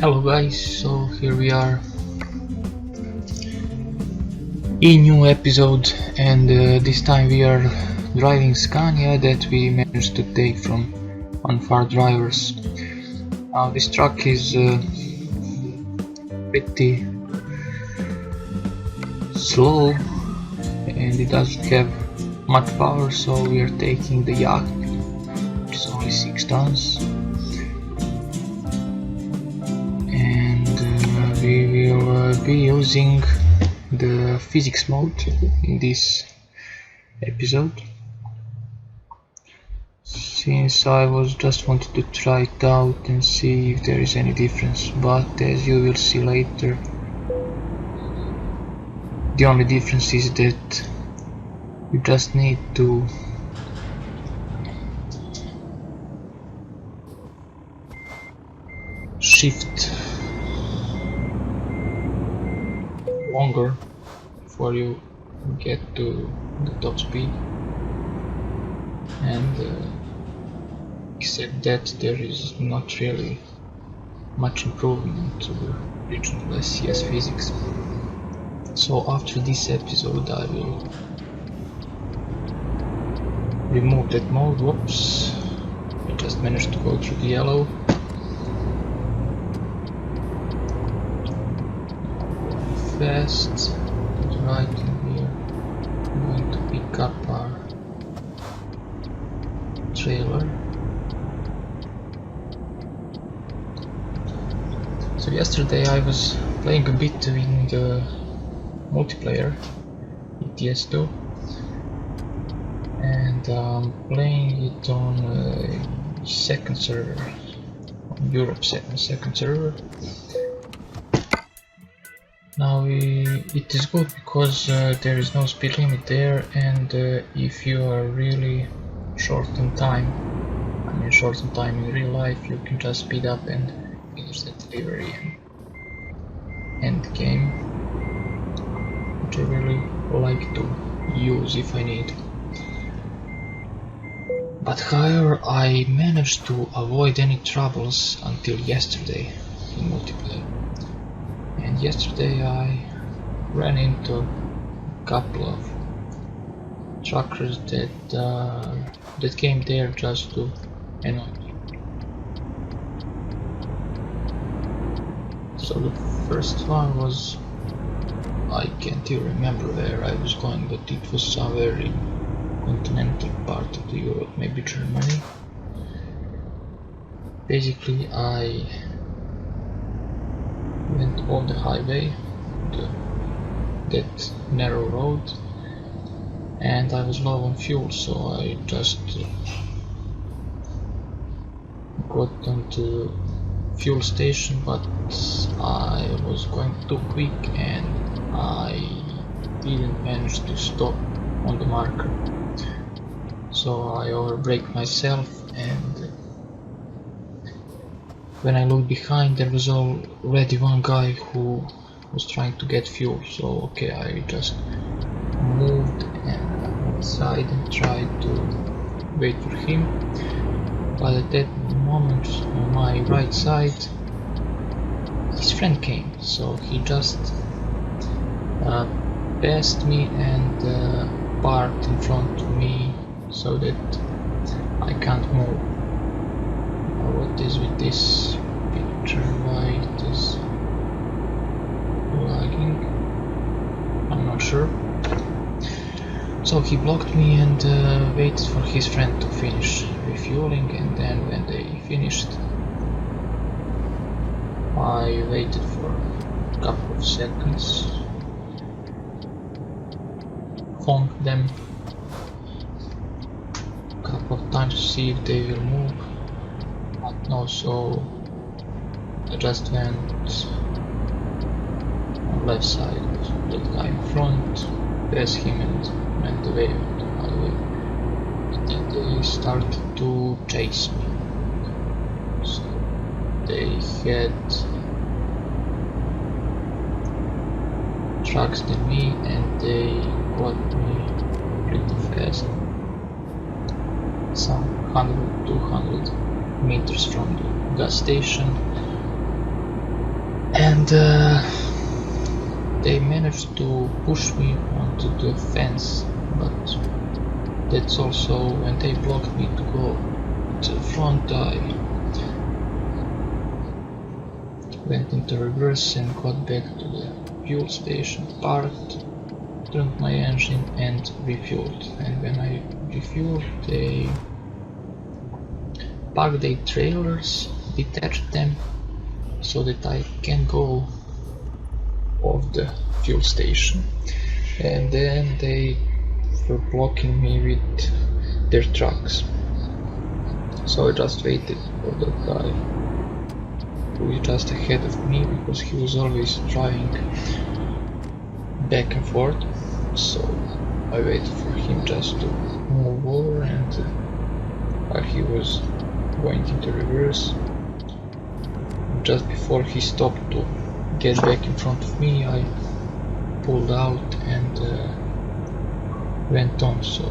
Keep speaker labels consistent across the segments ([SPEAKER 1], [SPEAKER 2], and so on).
[SPEAKER 1] Hello guys, so here we are in new episode, and this time we are driving Scania that we managed to take from one of our drivers. Now this truck is pretty slow and it doesn't have much power, so we are taking the Yacht, which is only 6 tons, and we will be using the physics mode in this episode, since I was just wanted to try it out and see if there is any difference, but as you will see later, the only difference is that you just need to shift longer before you get to the top speed, and except that there is not really much improvement to the original SCS physics. So after this episode I will remove that mode. Whoops, I just managed to go through the yellow. Fast, right in here, I'm going to pick up our trailer. So yesterday I was playing a bit in the multiplayer ETS2, and playing it on second server, on Europe second server. Now it is good because there is no speed limit there, and if you are really short on time, I mean short on time in real life, you can just speed up and finish the delivery and end the game, which I really like to use if I need. But however, I managed to avoid any troubles until yesterday in multiplayer. And yesterday I ran into a couple of truckers that came there just to annoy me. So the first one was, I can't even remember where I was going, but it was somewhere in continental part of the Europe, maybe Germany. Basically I went on the highway, that narrow road, and I was low on fuel, so I just got onto fuel station, but I was going too quick and I didn't manage to stop on the marker, so I overbraked myself, and when I looked behind there was already one guy who was trying to get fuel. So okay, I just moved outside and tried to wait for him, but at that moment on my right side his friend came, so he just passed me and parked in front of me so that I can't move. Now what is with this picture, why it is lagging, I'm not sure. So he blocked me and waited for his friend to finish refueling, and then when they finished I waited for a couple of seconds, honked them a couple of times to see if they will move, but no, so I just went on left side of the guy in front, passed him and went away on the highway. And then they started to chase me. So they had trucks than me and they got me pretty fast, some 100-200 meters from the gas station. and they managed to push me onto the fence, but that's also when they blocked me to go to the front. I went into reverse and got back to the fuel station, parked, turned my engine and refueled. And when I refueled, they parked their trailers, detached them so that I can go off the fuel station, and then they were blocking me with their trucks. So I just waited for that guy who is just ahead of me, because he was always trying back and forth. So I waited for him just to move over, and while he was going into reverse, just before he stopped to get back in front of me, I pulled out and went on. So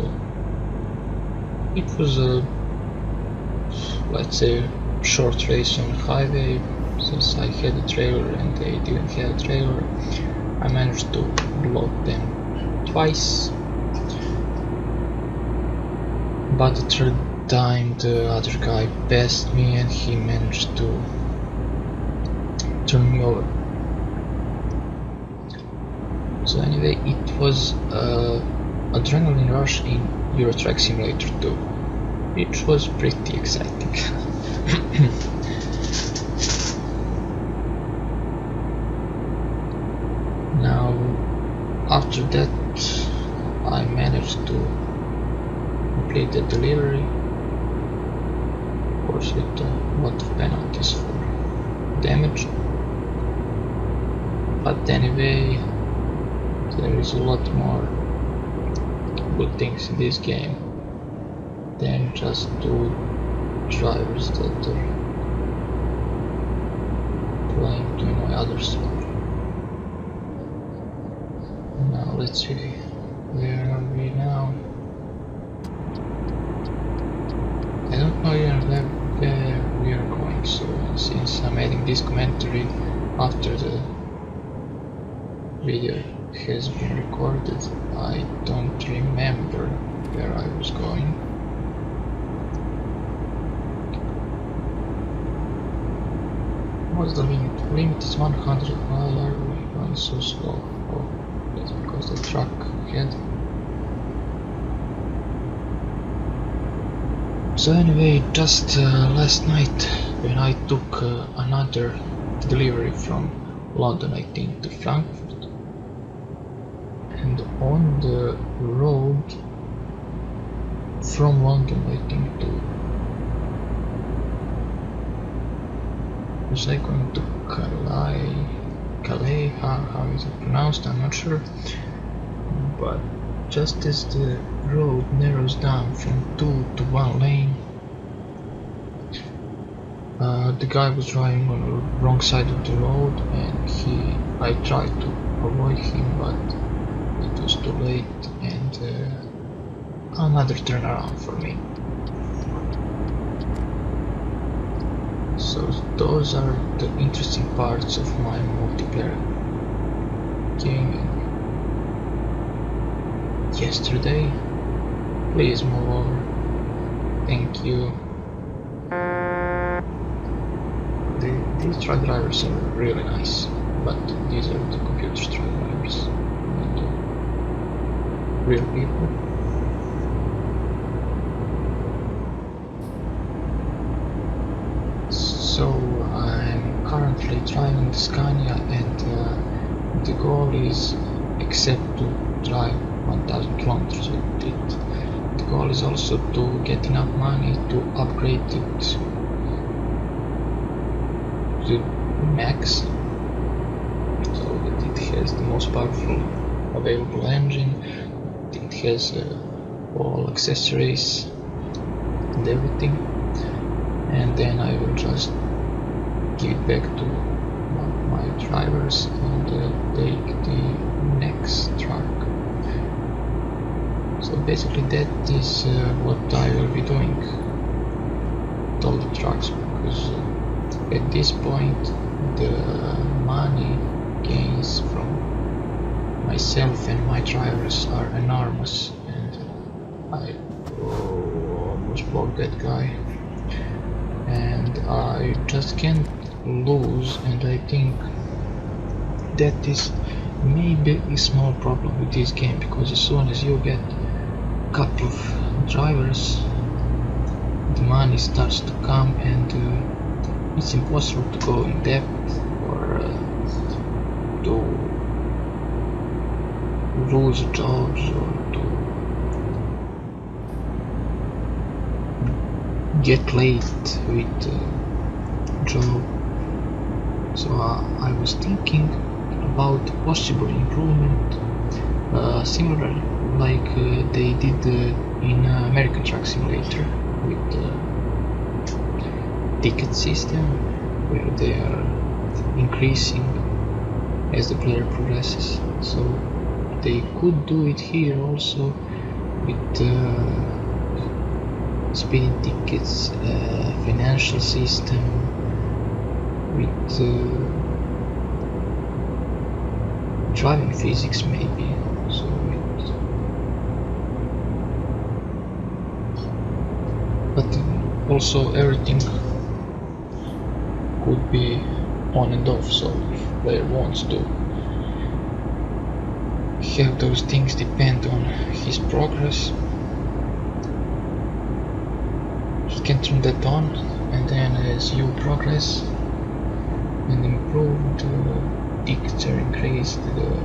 [SPEAKER 1] it was a, let's say, short race on the highway. Since I had a trailer and they didn't have a trailer, I managed to block them twice, but the third time the other guy passed me and he managed to turn me over. So anyway, it was adrenaline rush in Euro Truck Simulator 2, which was pretty exciting. Now, after that, I managed to complete the delivery, of course with a lot of penalties for damage. But anyway, there is a lot more good things in this game than just two drivers that are playing to annoy others. Now let's see, where are we now? I don't know even where we are going, so since I'm adding this commentary after the video has been recorded, I don't remember where I was going. What's the limit? The limit is 100. Why are we going so slow? Oh, that's because the truck ahead. So anyway, just last night when I took another delivery from London, I think, to Frankfurt, and on the road from London, I think, to, was I going to Calais, how is it pronounced, I'm not sure, but just as the road narrows down from 2 to 1 lane, the guy was driving on the wrong side of the road, and I tried to avoid him, but it was too late, and another turnaround for me. So those are the interesting parts of my multiplayer gaming. Yesterday, please move over, thank you. These truck drivers are really nice, but these are the computer truck drivers, not the real people. So I'm currently driving the Scania, and the goal is, except to drive 1000 kilometers with it, the goal is also to get enough money to upgrade it to max, so that it has the most powerful available engine, it has all accessories and everything, and then I will just give it back to my drivers and take the next truck. So basically that is what I will be doing with all the trucks, because at this point the money gains from myself and my drivers are enormous, and I almost blocked that guy, and I just can't lose. And I think that is maybe a small problem with this game, because as soon as you get a couple of drivers, the money starts to come, and it's impossible to go in debt or to lose jobs or to get late with job. So I was thinking about possible improvement, similar like they did in American Truck Simulator with the ticket system, where they are increasing as the player progresses. So they could do it here also with speeding tickets, financial system, with driving physics maybe. So but also everything could be on and off, so if player wants to have those things depend on his progress, he can turn that on, and then as you progress and improve, the tickets are increased, the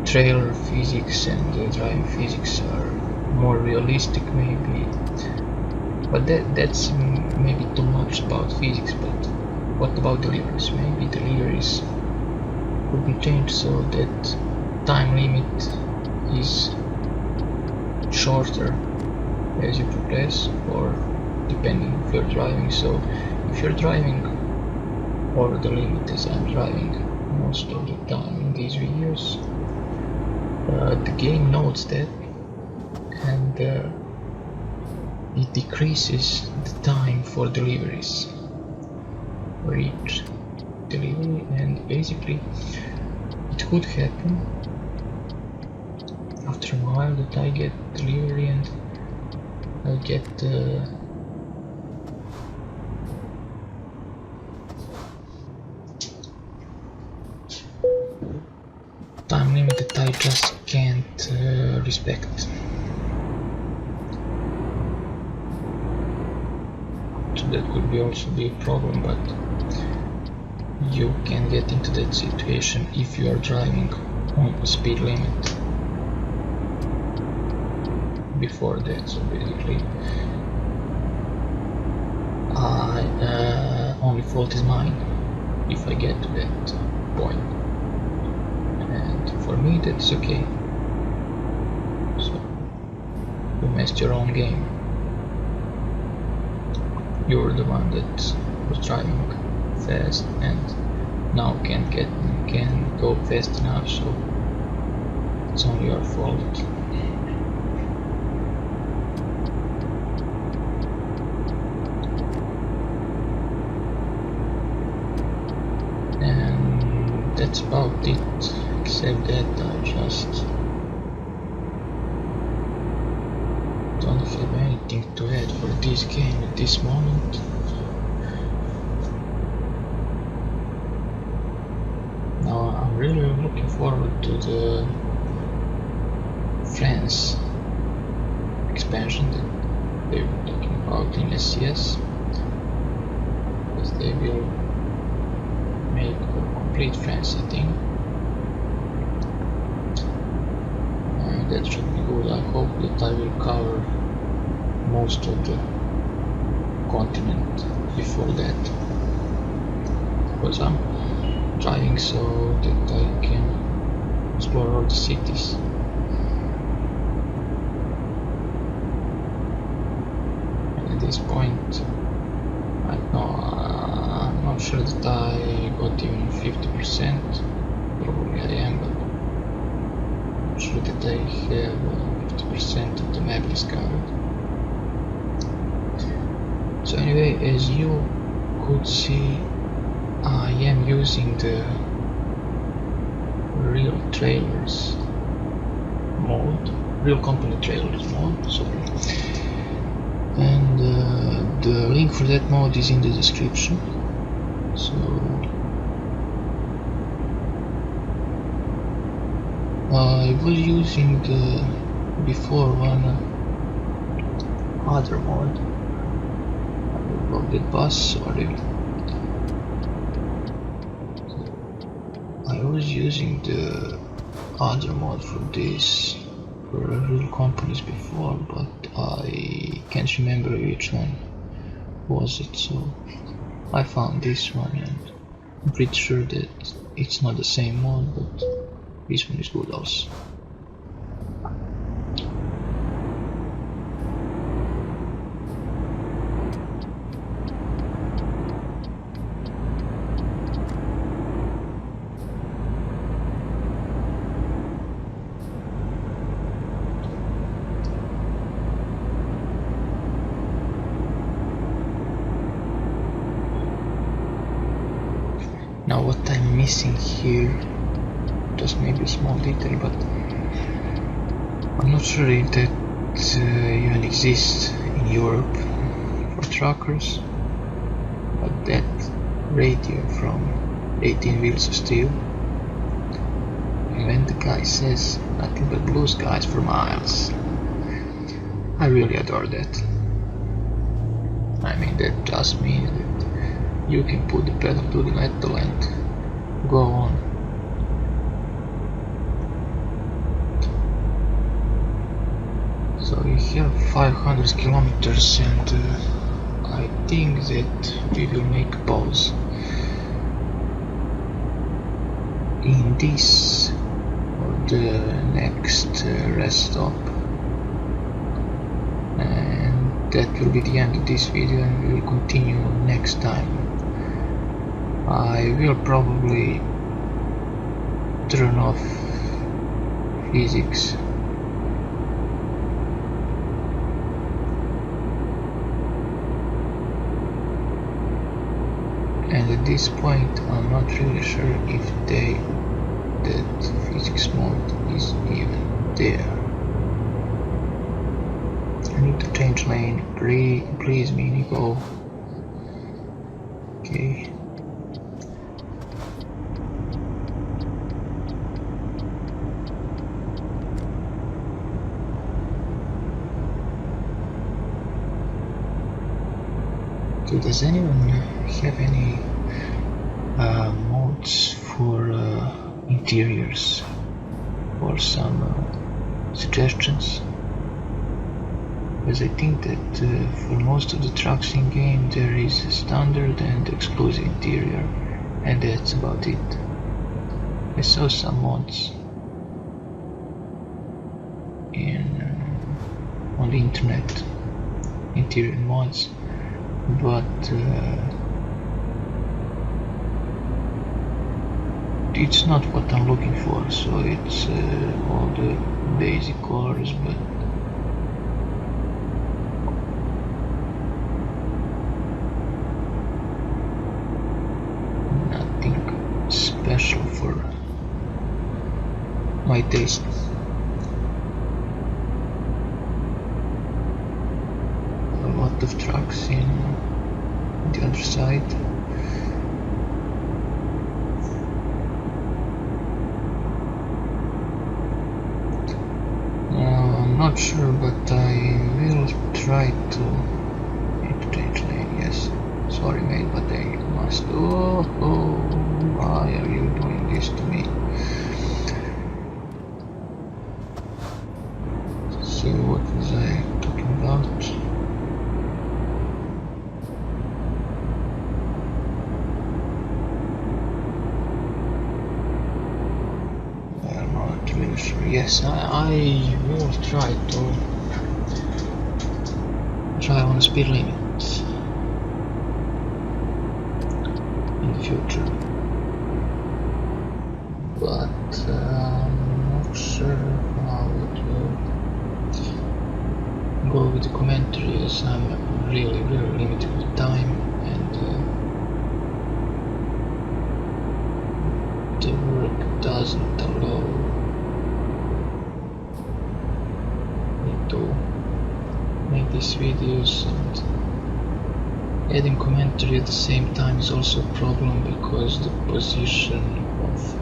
[SPEAKER 1] trailer physics and the driving physics are more realistic maybe. But that's maybe too much about physics. But what about deliveries? Maybe deliveries could be changed so that time limit is shorter as you progress, or depending if you're driving. So if you're driving over the limit, as I'm driving most of the time in these videos, the game notes that, and it decreases the time for deliveries for each delivery. And basically it could happen after a while that I get delivery and I get time limit that I just can't respect. So that could be also be a problem, but you can get into that situation if you are driving on the speed limit before that. So basically only fault is mine if I get to that point, and for me that's okay. So you messed your own game. You're the one that was driving fast and now can't go fast enough, so it's only your fault. And that's about it, except that I just don't have anything to add for this game at this moment. Now I'm really looking forward to the France expansion that they were talking about in SCS, because they will make a complete France, I think, and that should be good. I hope that I will cover most of the continent before that, because I'm driving so that I can explore all the cities. And at this point, I'm not sure that I got even 50%. Probably I am, but I'm sure that I have 50% of the map discovered. So anyway, as you could see, I am using the real trailers mode, real company trailers mode, sorry, and the link for that mode is in the description. So I was using the before one other mode. I will block that bus, sorry. I was using the other mode for this, for real companies before, but I can't remember which one was it, so I found this one, and I'm pretty sure that it's not the same mode, but this one is good also. Now what I'm missing here, just maybe a small detail, but I'm not sure if that even exists in Europe for truckers, but that radio from 18 Wheels of Steel, and when the guy says nothing but blue skies for miles, I really adore that. I mean, that just means that you can put the pedal to the metal and go on. So we have 500 kilometers, and I think that we will make a pause in this or the next rest stop, and that will be the end of this video, and we will continue next time. I will probably turn off physics and at this point I'm not really sure if that physics mode is even there. I need to change lane, please Mini, go. Okay. Okay, does anyone have any modes for interiors or some suggestions? Because I think that for most of the trucks in game there is a standard and exclusive interior, and that's about it. I saw some mods on the internet, interior mods, but it's not what I'm looking for, so it's all the basic colors, but nothing special for my taste. A lot of trucks in the other side. I'm not sure, but I will try to change lane. Yes, sorry mate, but I must. Oh, why are you doing this to me? So what was I talking about? I'm not really sure. Yes, I will try to drive on speed limit in the future, but I'm not sure how it will go with the commentary, as I'm really limited with time, and Adding commentary at the same time is also a problem because the position of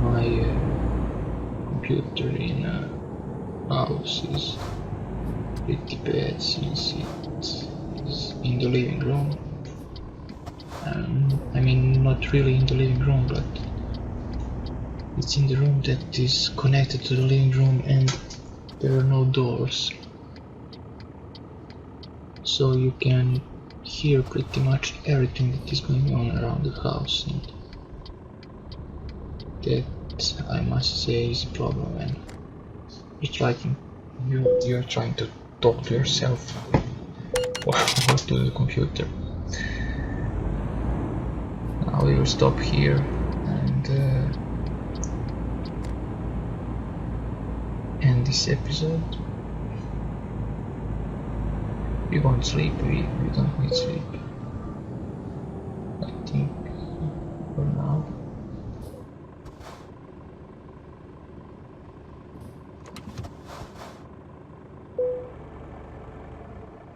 [SPEAKER 1] my computer in a house is pretty bad since it is in the living room. I mean, not really in the living room, but it's in the room that is connected to the living room and there are no doors. So you can hear pretty much everything that is going on around the house, and that, I must say, is a problem when you're trying to talk to yourself or to the computer. Now we will stop here and end this episode. We won't sleep, we don't need sleep. I think for now.